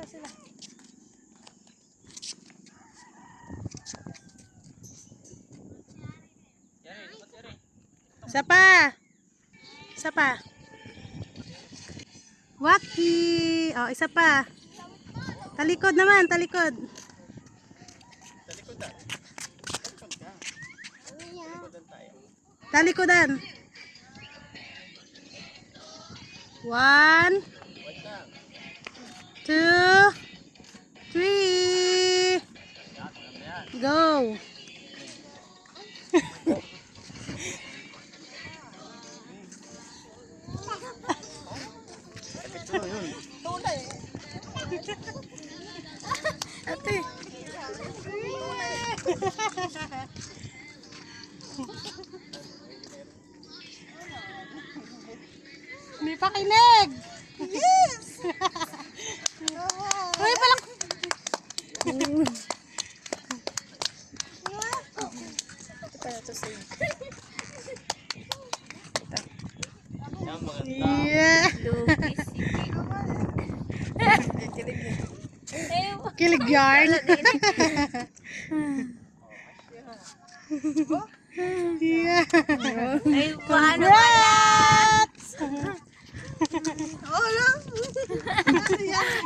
sila. Isa pa. Isa pa. Waki. Oh, isa pa. Talikod naman, talikod. Talikodan. 1, 2, 3. Go. Ate. Hindi pa kinig. Yes. Uy, palang. Yeah. Kilig yarn. Yeah. Ay, paano pala?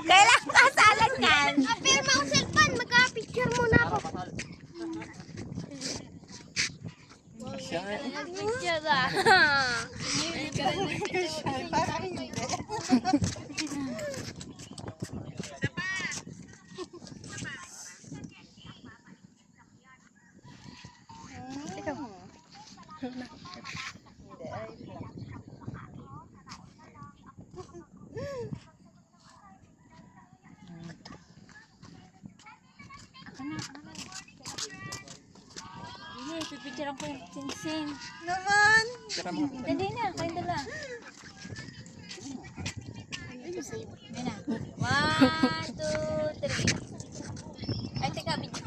Kailangan kasalan yan. Apirma ang cellphone, magka-picture muna ako. Nag-picture ah. Hindi, pipicturean ko yung sing-sing. Naman. Dali na, kayong dala. Yan na. 1, 2, 3. Ay, teka, video.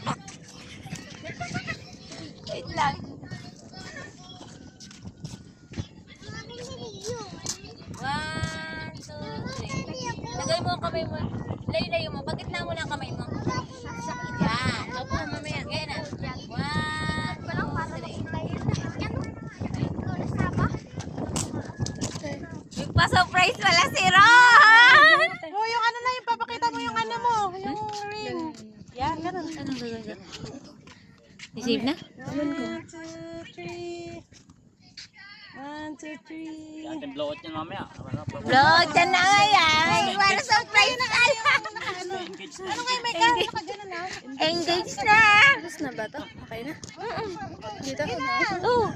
Wait lang. 1, 2, 3. Lagay mo ang kamay mo. Layo-layo mo. Pagkitna mo lang ang kamay mo. Yan. Opo, mamaya. Gaya na. 1, 2, 3. Nagpa-surprise pala si Ron! Oh, yung ano na, yung papakita mo yung ano mo. Yung ring. Yan, ganun. Anong gagawin? I-save na? 1, 2, 3. 1, 2, 3. Atin blow out yan mamaya. Vlog, dyan na nga yan. Para surprise na kayo. Ano kayo, may karo ka ganun na? Engage na! Tapos na ba ito? Okay na? Dito? Oh,